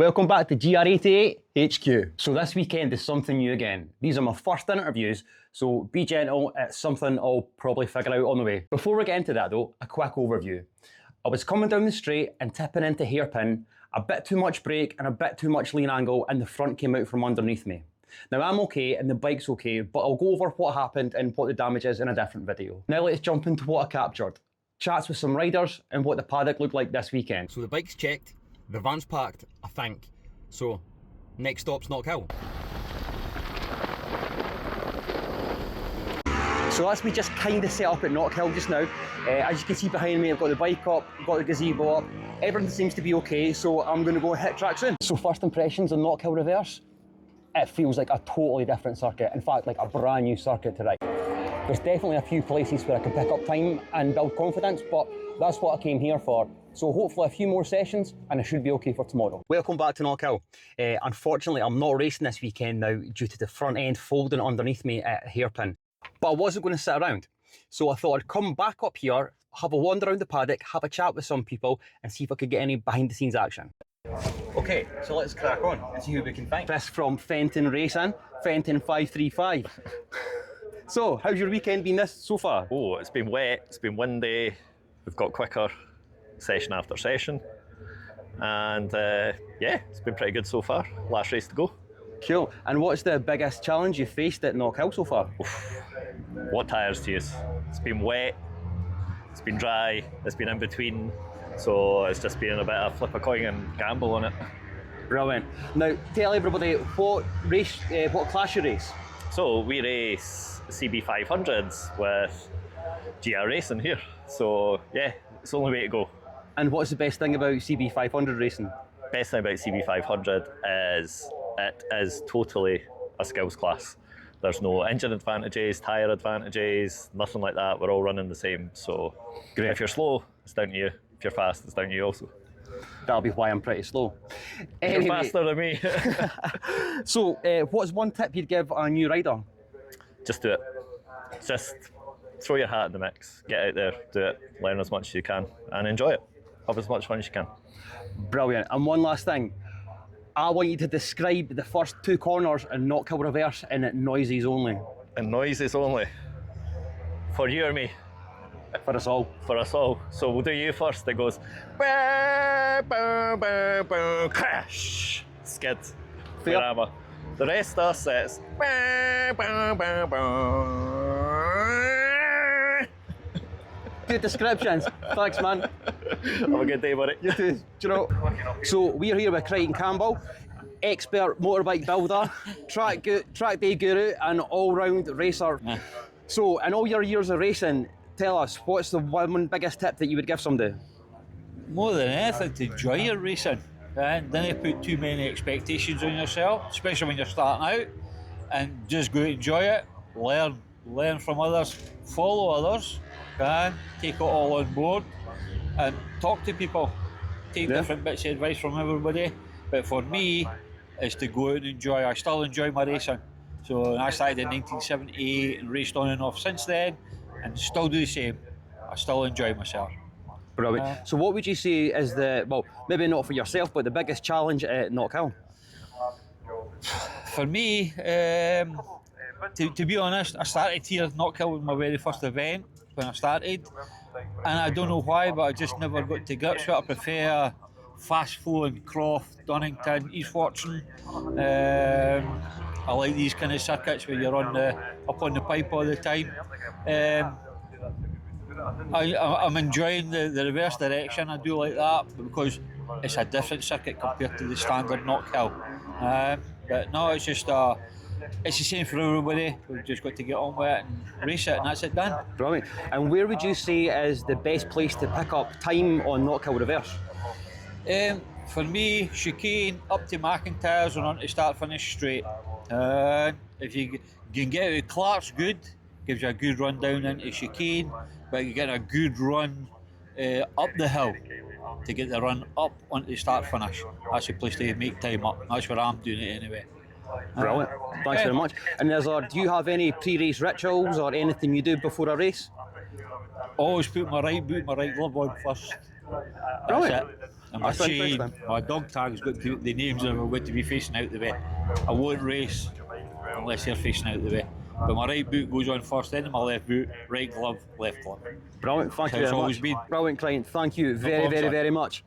Welcome back to GR88 HQ. So this weekend is something new again. These are my first interviews, so be gentle, it's something I'll probably figure out on the way. Before we get into that though, a quick overview. I was coming down the straight and tipping into hairpin, a bit too much brake and a bit too much lean angle, and the front came out from underneath me. Now I'm okay and the bike's okay, but I'll go over what happened and what the damage is in a different video. Now let's jump into what I captured. Chats with some riders and what the paddock looked like this weekend. So the bike's checked, the van's packed, I think. So next stop's Knockhill. So that's me just kind of set up at Knockhill just now. As you can see behind me, I've got the bike up, got the gazebo up. Everything seems to be okay, so I'm going to go and hit track soon. So first impressions on Knockhill Reverse. It feels like a totally different circuit. In fact, like a brand new circuit to ride. There's definitely a few places where I can pick up time and build confidence, but that's what I came here for. So hopefully a few more sessions and I should be okay for tomorrow. Welcome back to Knockhill. Unfortunately, I'm not racing this weekend now due to the front end folding underneath me at hairpin. But I wasn't going to sit around. So I thought I'd come back up here, have a wander around the paddock, have a chat with some people and see if I could get any behind the scenes action. Okay, so let's crack on and see who we can find. Chris from Fenton Racing, Fenton 535. So, how's your weekend been this so far? Oh, it's been wet, it's been windy, we've got quicker session after session, and yeah, it's been pretty good so far. Last race to go. Cool. And what's the biggest challenge you've faced at Knockhill so far? Oof. What tyres to use? It's been wet, it's been dry, it's been in between, so it's just been a bit of flip a coin and gamble on it. Brilliant. Now, tell everybody what race, what class you race. So we race CB500s with GR Racing here. So yeah, it's the only way to go. And what's the best thing about CB500 racing? Best thing about CB500 is it is totally a skills class. There's no engine advantages, tyre advantages, nothing like that. We're all running the same. So great. If you're slow, it's down to you. If you're fast, it's down to you also. That'll be why I'm pretty slow. You're faster than me. So, what's one tip you'd give a new rider? Just do it. Just throw your hat in the mix. Get out there, do it, learn as much as you can, and enjoy it. Have as much fun as you can. Brilliant. And one last thing. I want you to describe the first two corners in Knockhill Reverse in noises only. And noises only? For you or me? For us all. For us all. So we'll do you first. It goes bah, bah, bah, bah, crash, skid, drama. The rest of us it's bah, bah, bah, bah. Good descriptions. Thanks, man. Have a good day, buddy. You too. Do you know? So we're here with Crichton Campbell, expert motorbike builder, track day guru, and all-round racer. So in all your years of racing, tell us, what's the one biggest tip that you would give somebody? More than anything, to enjoy your racing. And don't put too many expectations on yourself, especially when you're starting out. And just go enjoy it, learn from others, follow others, and take it all on board. And talk to people, take different bits of advice from everybody. But for me, it's to go out and enjoy. I still enjoy my racing. So I started in 1978 and raced on and off since then. And still do the same. I still enjoy myself. Brilliant. So what would you say is the, well, maybe not for yourself, but the biggest challenge at Knockhill? For me, to be honest, I started here at Knockhill with my very first event when I started. And I don't know why, but I just never got to grips with it. I prefer fast flowing Croft, Donington, East Fortune. I like these kind of circuits where you're up on the pipe all the time. I'm enjoying the reverse direction. I do like that because it's a different circuit compared to the standard Knockhill. But no, it's just it's the same for everybody. We've just got to get on with it and race it, and that's it done. Brilliant. And where would you say is the best place to pick up time on Knockhill Reverse? For me, chicane up to McIntyre's and on to start finish straight. If you can get out of Clark's, good, gives you a good run down into chicane, but you get a good run up the hill to get the run up onto start finish. That's the place to make time up. That's where I'm doing it anyway. Brilliant. Thanks very much. And do you have any pre-race rituals or anything you do before a race? Always put my right boot, my right glove on first. Brilliant. And my That's chain, interesting. my dog tag's got the names of them are going to be facing out the way. I won't race unless they're facing out the way. But my right boot goes on first, then my left boot, right glove, left glove. Brilliant, thank you That's very always much. been. Brilliant, client, thank you very, problem, very, sir. very much.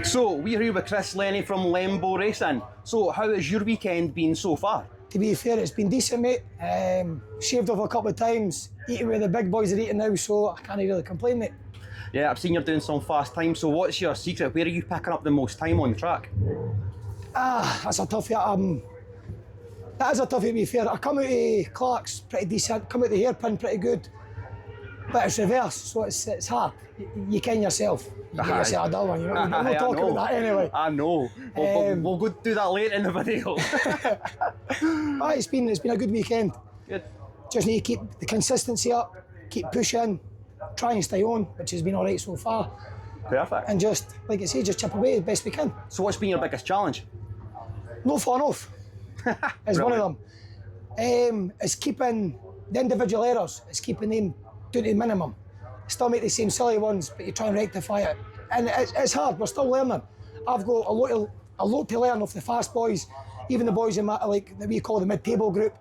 So, we're here with Chris Lenny from Lembo Racing. So, how has your weekend been so far? To be fair, it's been decent, mate. Shaved off a couple of times, eating where the big boys are eating now, so I can't really complain, mate. Yeah, I've seen you're doing some fast time, so what's your secret? Where are you picking up the most time on the track? That's a toughie. That is a toughie, to be fair. I come out of Clark's pretty decent, come out the hairpin pretty good, but it's reverse, so it's hard. You ken yourself. You get yourself a dull one, you know. We'll talk about that anyway. I know. We'll go do that later in the video. It's been a good weekend. Good. Just need to keep the consistency up, keep pushing, try and stay on, which has been all right so far. Perfect. And just, like I say, just chip away as best we can. So what's been your biggest challenge? No fun off. It's one of them. It's keeping the individual errors, it's keeping them down to the minimum. Still make the same silly ones, but you try and rectify it. And it's hard, we're still learning. I've got a lot to learn off the fast boys, even the boys in my, like that we call the mid-table group.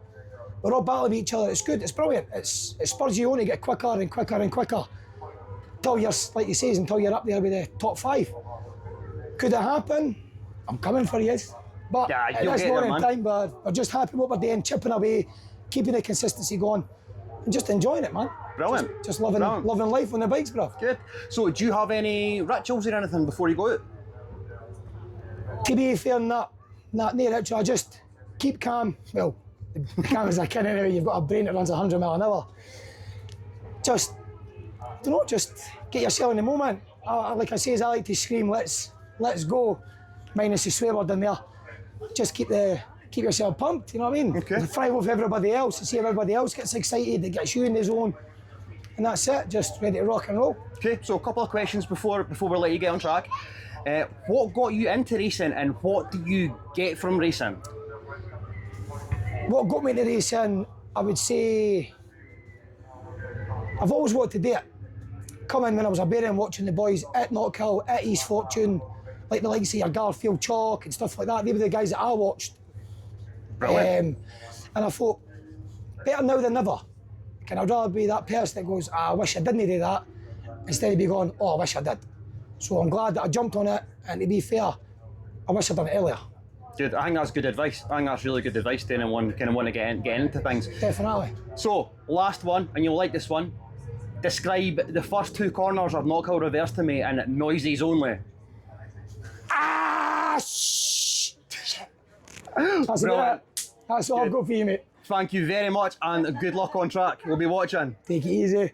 We're all battling each other. It's good, it's brilliant. It spurs you on to get quicker and quicker and quicker. Until you're, like you say, until you're up there with the top 5. Could it happen? I'm coming for you. But Yeah, at you'll this get there, moment in man. time, we're just happy what we're doing, chipping away, keeping the consistency going, and just enjoying it, man. Brilliant. Just living Brilliant. life on the bikes, bruv. Good. So do you have any rituals or anything before you go out? To be fair, not near it. I just keep calm. Well, as calm as I can anyway. You've got a brain that runs 100 mile an hour. Just, just get yourself in the moment. Like I say, I like to scream, let's go, minus the swear word in there. Just keep yourself pumped, you know what I mean? Okay. Thrive off everybody else, and see everybody else gets excited, it gets you in the zone. And that's it, just ready to rock and roll. Okay, so a couple of questions before we let you get on track. What got you into racing and what do you get from racing? What got me into racing, I would say, I've always wanted to do it. Coming when I was a bairn, watching the boys at Knockhill, at East Fortune, like the likes of your Garfield Chalk and stuff like that. They were the guys that I watched. Brilliant. And I thought, better now than never. Can I rather be that person that goes, I wish I didn't do that, instead of be going, oh, I wish I did. So I'm glad that I jumped on it, and to be fair, I wish I'd done it earlier. Good, I think that's good advice. I think that's really good advice to anyone kind of want to get into things. Definitely. So, last one, and you'll like this one. Describe the first 2 corners of Knockhill Reverse to me in noises only. Shh! That's Brilliant. it. That's all I've got for you, mate. Thank you very much and good luck on track. We'll be watching. Take it easy.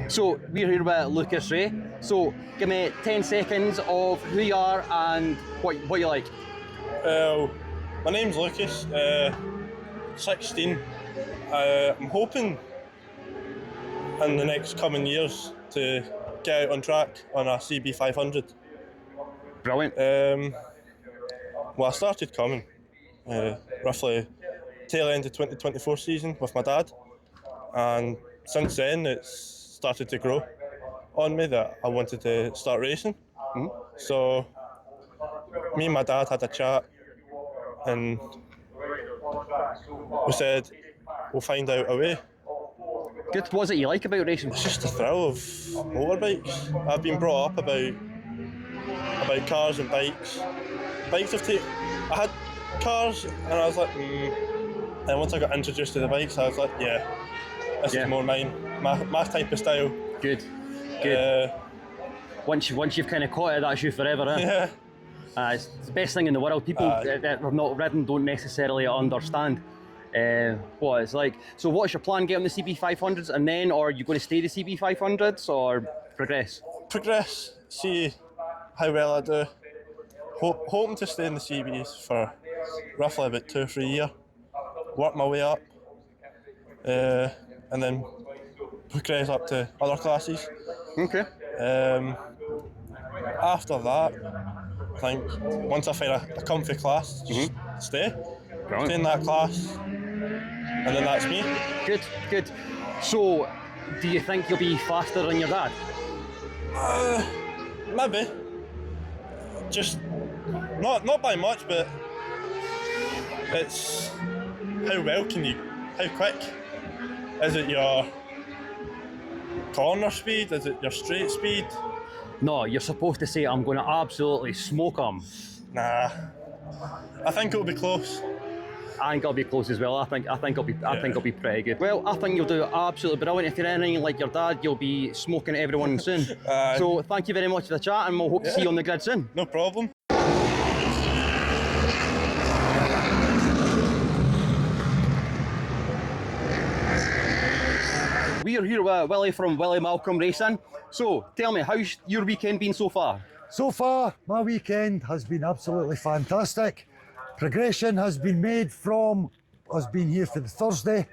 So we're here with Lucas Ray. So give me 10 seconds of who you are and what you like. My name's Lucas, 16. I'm hoping in the next coming years to get out on track on a CB500. Brilliant. Well, I started coming roughly tail end of 2024 season with my dad, and since then it's started to grow on me that I wanted to start racing. Mm-hmm. So me and my dad had a chat and we said we'll find out a way. Good. What is it you like about racing? It's just the thrill of motorbikes. I've been brought up about cars and bikes. Bikes have taken. I had cars and I was like, And once I got introduced to the bikes, I was like, yeah, this is more mine. My type of style. Good. Good. Once you've kind of caught it, that's you forever, eh? Yeah. It's the best thing in the world. People that have not ridden don't necessarily understand what it's like. So what's your plan? Get on the CB500s and then, or are you going to stay the CB500s or progress? Progress, see how well I do. Hoping to stay in the CBs for roughly about 2 or 3 years. Work my way up. and then progress up to other classes. Okay. After that, I think once I find a comfy class, just stay in that class, and then that's me. Good, good. So, do you think you'll be faster than your dad? Maybe. Just not by much, but it's how quick? Is it your corner speed? Is it your straight speed? No, you're supposed to say I'm going to absolutely smoke him. Nah, I think it'll be close. I think I'll be close as well. I think I'll be pretty good. Well, I think you'll do absolutely brilliant. If you're anything like your dad, you'll be smoking everyone soon. So thank you very much for the chat, and we'll hope to see you on the grid soon. No problem. We are here with Willie from Willie Malcolm Racing. So tell me, how's your weekend been so far? So far, my weekend has been absolutely fantastic. Progression has been made from us being here for the Thursday,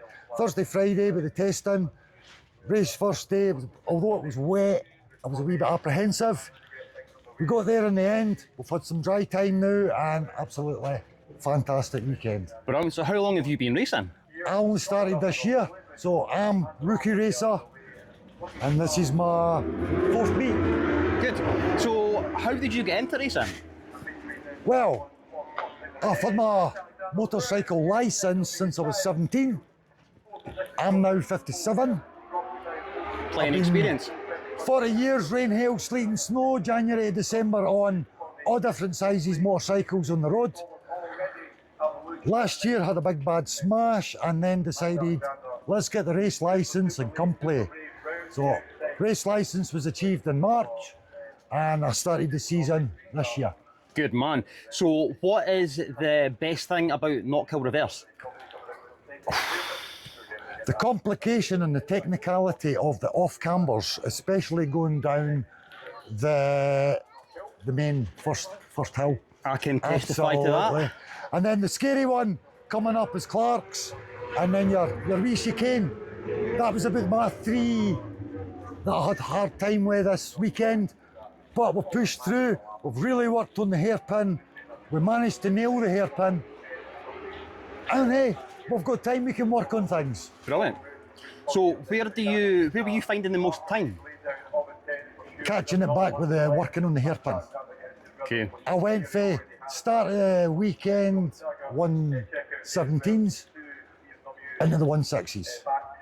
Friday with the testing. Race first day, although it was wet, I was a wee bit apprehensive. We got there in the end. We've had some dry time now, and absolutely fantastic weekend. Brilliant. So how long have you been racing? I only started this year, so I'm rookie racer, and this is my 4th meet. Good. So how did you get into racing? Well, I've had my motorcycle licence since I was 17. I'm now 57. Plenty experience. 40 years, rain, hail, sleet and snow, January to December on all different sizes motorcycles on the road. Last year had a big bad smash and then decided, let's get the race licence and come play. So race licence was achieved in March and I started the season this year. Good man. So what is the best thing about Knockhill Reverse? The complication and the technicality of the off-cambers, especially going down the main first hill. I can testify to that. And then the scary one coming up is Clark's, and then your wee chicane. That was about my 3 that I had a hard time with this weekend, but we pushed through. We've really worked on the hairpin. We managed to nail the hairpin. And hey, we've got time, we can work on things. Brilliant. So where were you finding the most time? Catching it back with the working on the hairpin. Okay. I went for start of the weekend 117s into the 16s.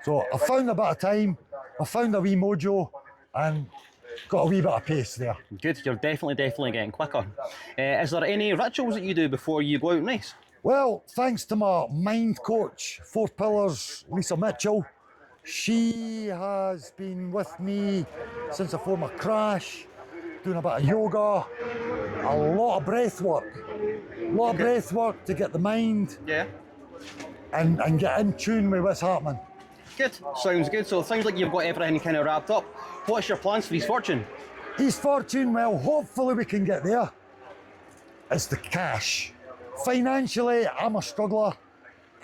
So I found a bit of time, I found a wee mojo and got a wee bit of pace there. Good, you're definitely getting quicker. Is there any rituals that you do before you go out and race? Well, thanks to my mind coach, 4 Pillars, Lisa Mitchell. She has been with me since before my crash, doing a bit of yoga, a lot of breath work. Breath work to get the mind and get in tune with what's happening. Good, sounds good. So it sounds like you've got everything kind of wrapped up. What's your plans for East Fortune? East Fortune, well, hopefully we can get there. It's the cash. Financially, I'm a struggler.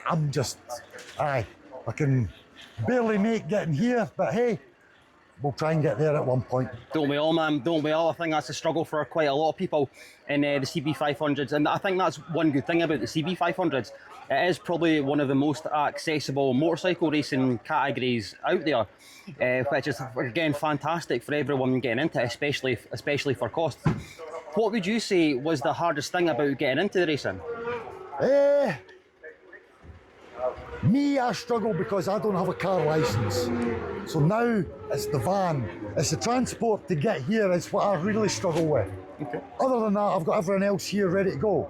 I'm just, I can barely make getting here, but hey, we'll try and get there at one point. Don't we all, man? Don't we all? I think that's a struggle for quite a lot of people in the CB500s, and I think that's one good thing about the CB500s. It is probably one of the most accessible motorcycle racing categories out there, which is again fantastic for everyone getting into it, especially for cost. What would you say was the hardest thing about getting into the racing? Me, I struggle because I don't have a car licence. So now it's the van, it's the transport to get here is what I really struggle with. Okay. Other than that, I've got everyone else here ready to go.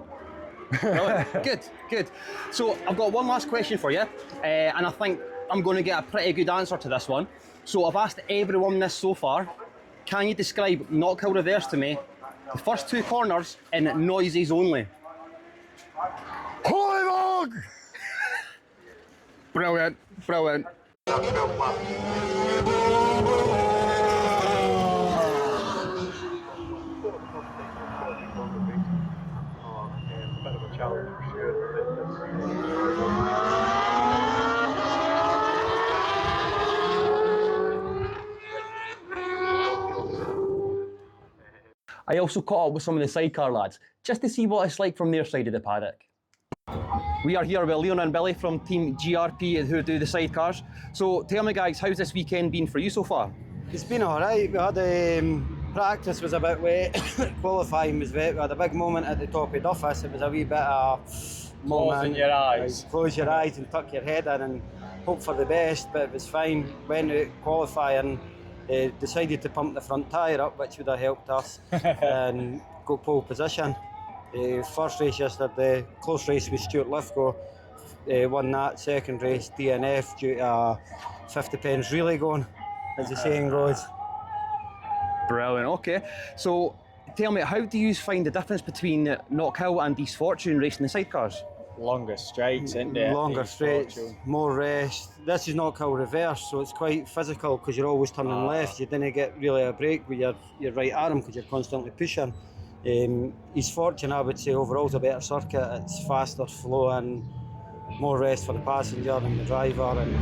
Good. So I've got one last question for you, and I think I'm going to get a pretty good answer to this one. So I've asked everyone this so far. Can you describe Knockhill Reverse to me? The first 2 corners in noises only. Holy dog! Brilliant. I also caught up with some of the Sidecar lads, just to see what it's like from their side of the paddock. We are here with Leon and Billy from Team GRP who do the Sidecars. So tell me guys, how's this weekend been for you so far? It's been alright. We had practice was a bit wet, qualifying was wet. We had a big moment at the top of Duffus. It was a wee bit of Closing your eyes. Close your eyes and tuck your head in and hope for the best, but it was fine. Went out qualifying, decided to pump the front tyre up, which would have helped us, and got pole position. First race yesterday, close race with Stuart Lithgow, won that. Second race, DNF due to 50 pence relay going, as the saying goes. Brilliant, okay. So tell me, how do you find the difference between Knockhill and East Fortune racing the sidecars? Longer straights, isn't it? Longer straights, more rest. This is Knockhill reverse, so it's quite physical because you're always turning left. You didn't get really a break with your right arm because you're constantly pushing. East Fortune, I would say, overall is a better circuit. It's faster flow and more rest for the passenger and the driver, and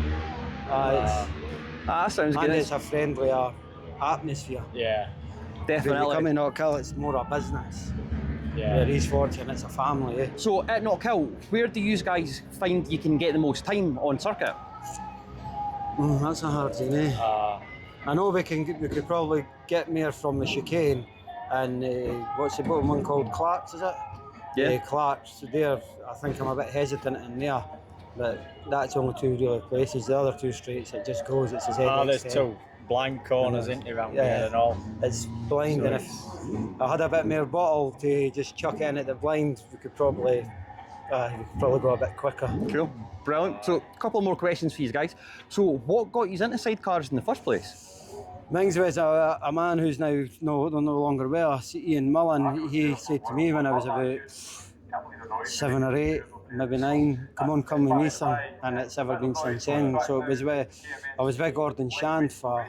that sounds good. And it's a friendlier atmosphere. Yeah, definitely. When you come in Knockhill, it's more a business. yeah. Where East Fortune, it's a family. Eh? So at Knockhill, where do you guys find you can get the most time on circuit? That's a hard thing, eh? I know we could probably get more from the chicane and what's the bottom one called, Clark's, is it? Yeah. Clark's. So there, I think I'm a bit hesitant in there, but that's only two really places. The other two straights, it just goes. It's as There's two blank corners, isn't there, around there and all. It's blind, and if I had a bit more bottle to just chuck it in at the blind, we could probably go a bit quicker. Cool, brilliant. So a couple more questions for you guys. So what got you into sidecars in the first place? Mings was a man who's now no longer with us, Ian Mullen. He said to me when I was about 7 or 8, maybe 9, come with me son, and it's ever been since then. So it was I was with Gordon Shand for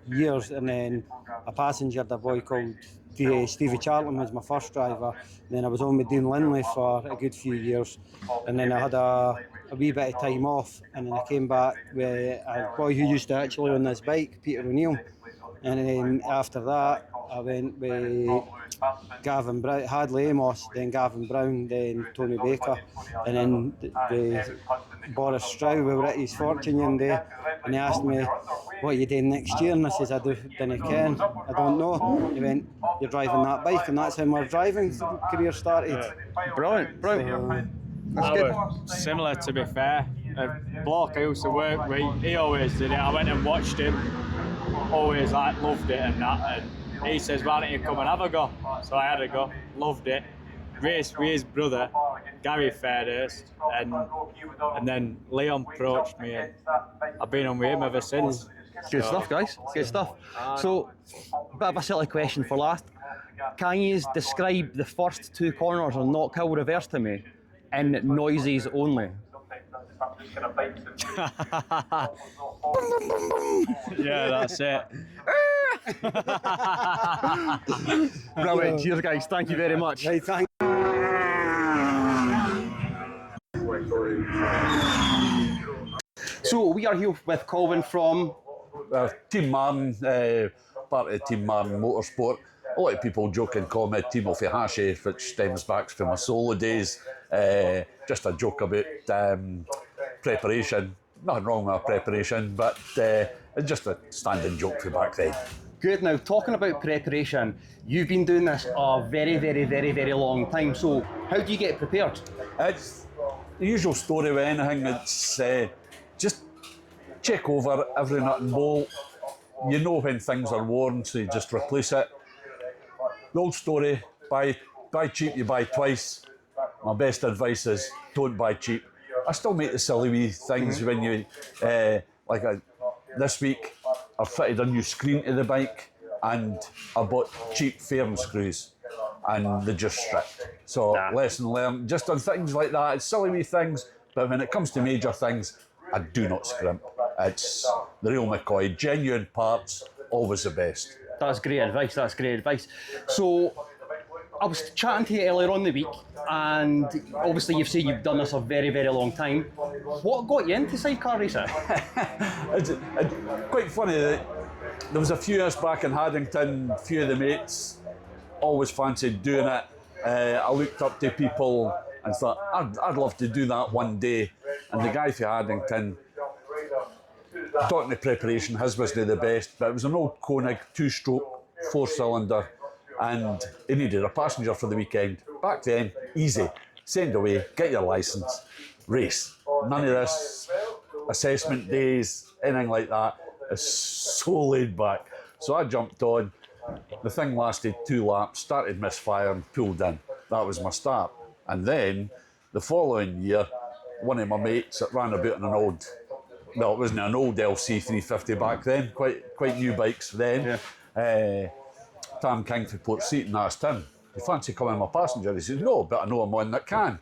years, and then a passenger, the boy called Stevie Charlton was my first driver. And then I was on with Dean Linley for a good few years, and then I had a wee bit of time off, and then I came back with a boy who used to actually own this bike, Peter O'Neill. And then after that, I went with Gavin Brown, Hadley Amos, then Gavin Brown, then Tony Baker, and then the Boris Stroud. We were at East Fortune one day, and he asked me, "What are you doing next year?" And I says, "I didn't ken, I don't know." He went, "You're driving that bike," and that's how my driving career started. Brilliant, brilliant. That's good. Similar, to be fair. A bloke I used to work with, he always did it. I went and watched him, always loved it and that. And he says, "Why don't you come and have a go?" So I had a go, loved it. Raced with his brother, Gary Fairhurst, and then Leon approached me, and I've been on with him ever since. Good stuff, guys. Good stuff. So, a bit of a silly question for last. Can you describe the first two corners on Knockhill reverse to me in noises only? Yeah, that's it. Brilliant. Cheers, guys. Thank you very much. Right, thank So, we are here with Colin from Team Martin, part of Team Martin Motorsport. A lot of people joke and call me Team of Hashi, which stems back from my solo days. Just a joke about preparation. Nothing wrong with preparation, but it's just a standing joke from back then. Good. Now, talking about preparation, you've been doing this a very, very, very, very long time. So, how do you get prepared? It's the usual story with anything. It's just check over every nut and bolt. You know when things are worn, so you just replace it. The old story, buy cheap, you buy twice. My best advice is don't buy cheap. I still make the silly wee things when you, this week, I fitted a new screen to the bike and I bought cheap fairing screws and they just stripped. So lesson learned, just on things like that, it's silly wee things, but when it comes to major things, I do not scrimp. It's the real McCoy, genuine parts, always the best. That's great advice, that's great advice. So, I was chatting to you earlier on the week, and obviously you've said you've done this a very, very long time. What got you into sidecar racing? It's quite funny that there was a few years back in Haddington, a few of the mates always fancied doing it. I looked up to people and thought, I'd love to do that one day. And the guy from Haddington, talking to preparation, his wasn't the best, but it was an old Koenig 2-stroke 4-cylinder, and he needed a passenger for the weekend. Back then, easy. Send away, get your licence, race. None of this assessment days, anything like that. It's so laid back. So I jumped on. The thing lasted 2 laps, started misfiring, pulled in. That was my start. And then the following year, one of my mates that ran about in an old, well, it wasn't an old LC 350 back then, quite new bikes then. Yeah. Tam King for Port Seaton asked him, "Do you fancy coming my passenger?" He said, "No, but I know I'm one that can."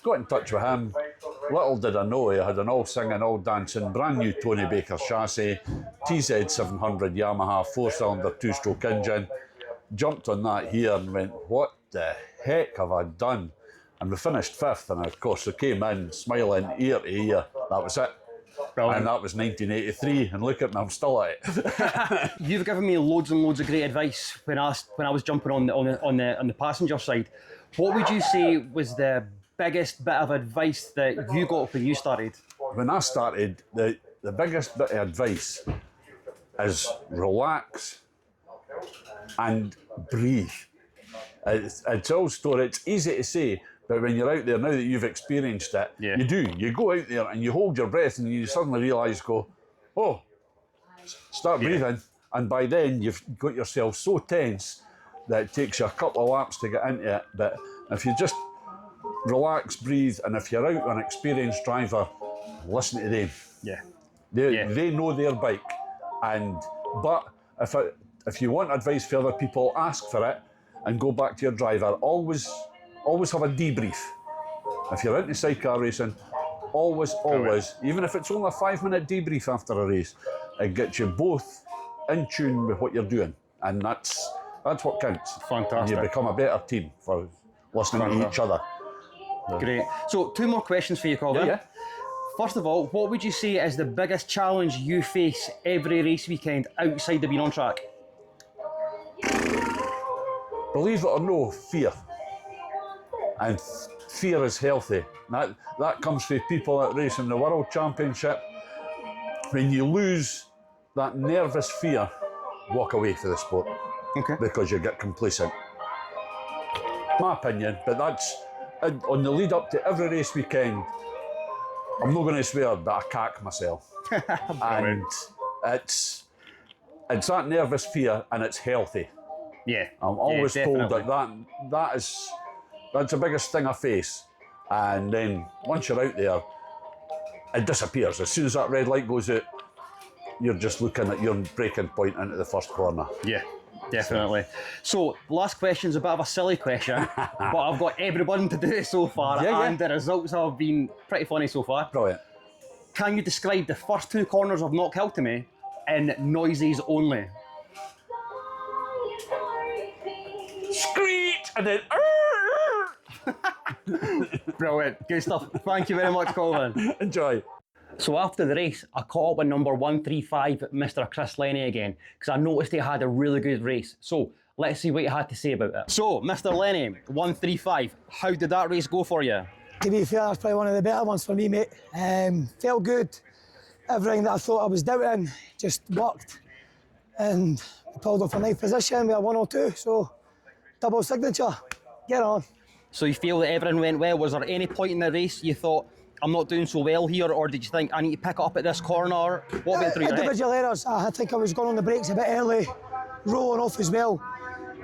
Got in touch with him. Little did I know he had an all singing, all dancing, brand new Tony Baker chassis, TZ 700 Yamaha 4-cylinder 2-stroke engine. Jumped on that here and went, what the heck have I done? And we finished 5th, and of course we came in smiling ear to ear. That was it. Brilliant. And that was 1983, and look at me, I'm still at it. You've given me loads and loads of great advice when I was jumping on the passenger side. What would you say was the biggest bit of advice that you got when you started? When I started, the biggest bit of advice is relax and breathe. It's all story. It's easy to say, but when you're out there, now that you've experienced it, you do. You go out there and you hold your breath and you suddenly realise, start breathing. And by then, you've got yourself so tense that it takes you a couple of laps to get into it. But if you just relax, breathe, and if you're out an experienced driver, listen to them. They know their bike. But if you want advice for other people, ask for it and go back to your driver. Always have a debrief. If you're into sidecar racing, always, even if it's only a 5-minute debrief after a race, it gets you both in tune with what you're doing, and that's what counts. Fantastic. And you become a better team for listening to each other. Great. So 2 more questions for you, Colin. Yeah. First of all, what would you say is the biggest challenge you face every race weekend outside of being on track? Believe it or no, fear. And fear is healthy. That comes from people that race in the World Championship. When you lose that nervous fear, walk away from the sport. Okay. Because you get complacent. My opinion, but that's on the lead up to every race weekend. I'm not going to swear, but I cack myself. And it's that nervous fear, and it's healthy. Yeah. I'm always told that's the biggest thing I face. And then once you're out there, it disappears. As soon as that red light goes out, you're just looking at your braking point into the first corner. Yeah, definitely. So last question's a bit of a silly question, but I've got everyone to do it so far, and the results have been pretty funny so far. Brilliant. Can you describe the first 2 corners of Knockhill to me in noises only? Screech and then Brilliant, good stuff. Thank you very much, Colin. Enjoy. So after the race, I caught up with number 135, Mr. Chris Lenny again, because I noticed he had a really good race. So let's see what he had to say about it. So, Mr. Lenny, 135, how did that race go for you? To be fair, that's probably one of the better ones for me, mate. Felt good. Everything that I thought I was doubting just worked. And I pulled off a 9th position with a 102, so double signature. Get on. So you feel that everything went well? Was there any point in the race you thought, I'm not doing so well here, or did you think I need to pick it up at this corner? What went through your head? Individual errors. I think I was going on the brakes a bit early, rolling off as well,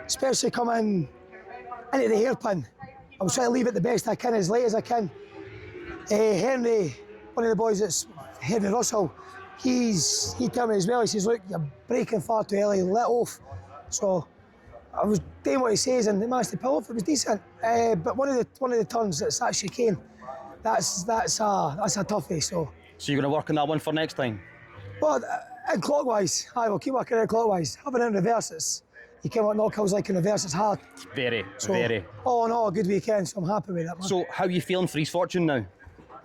especially coming into the hairpin. I was trying to leave it the best I can, as late as I can. Henry, one of the boys that's Henry Russell, he told me as well, he says, look, you're braking far too early, let off. So I was doing what he says and managed to pull off, it was decent. But one of the turns that's that chicane, that's a toughie. So you're going to work on that one for next time? Well, and clockwise, we'll keep working out clockwise. Having it in reverse, you came out Knockhill's like in reverse, it's hard. Very. All in all, a good weekend, so I'm happy with that, man. So how are you feeling for his fortune now?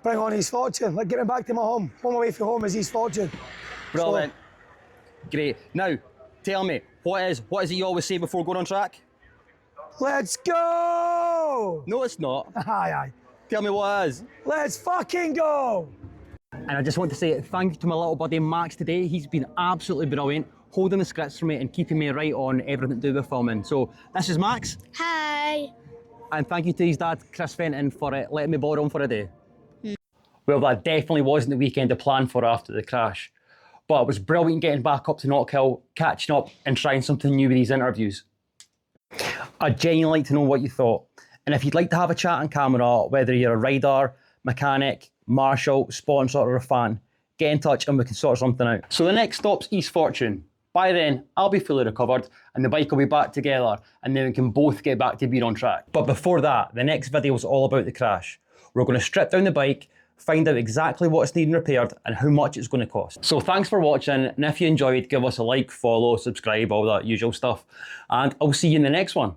Bring on his fortune, like get me back to my home. Home away from home is his fortune. Brilliant. So, great. Now, tell me, what is it you always say before going on track? Let's go! No, it's not. Aye, aye. Tell me what it is. Let's fucking go! And I just want to say thank you to my little buddy Max today. He's been absolutely brilliant, holding the scripts for me and keeping me right on everything to do with filming. So this is Max. Hi. And thank you to his dad, Chris Fenton, for letting me borrow him for a day. Well, that definitely wasn't the weekend I planned for after the crash. But it was brilliant getting back up to Knockhill, catching up and trying something new with these interviews. I'd genuinely like to know what you thought. And if you'd like to have a chat on camera, whether you're a rider, mechanic, marshal, sponsor or a fan, get in touch and we can sort something out. So the next stop's East Fortune. By then, I'll be fully recovered and the bike will be back together and then we can both get back to being on track. But before that, the next video is all about the crash. We're going to strip down the bike, find out exactly what's needing repaired and how much it's going to cost. So thanks for watching, and if you enjoyed, give us a like, follow, subscribe, all that usual stuff. And I'll see you in the next one.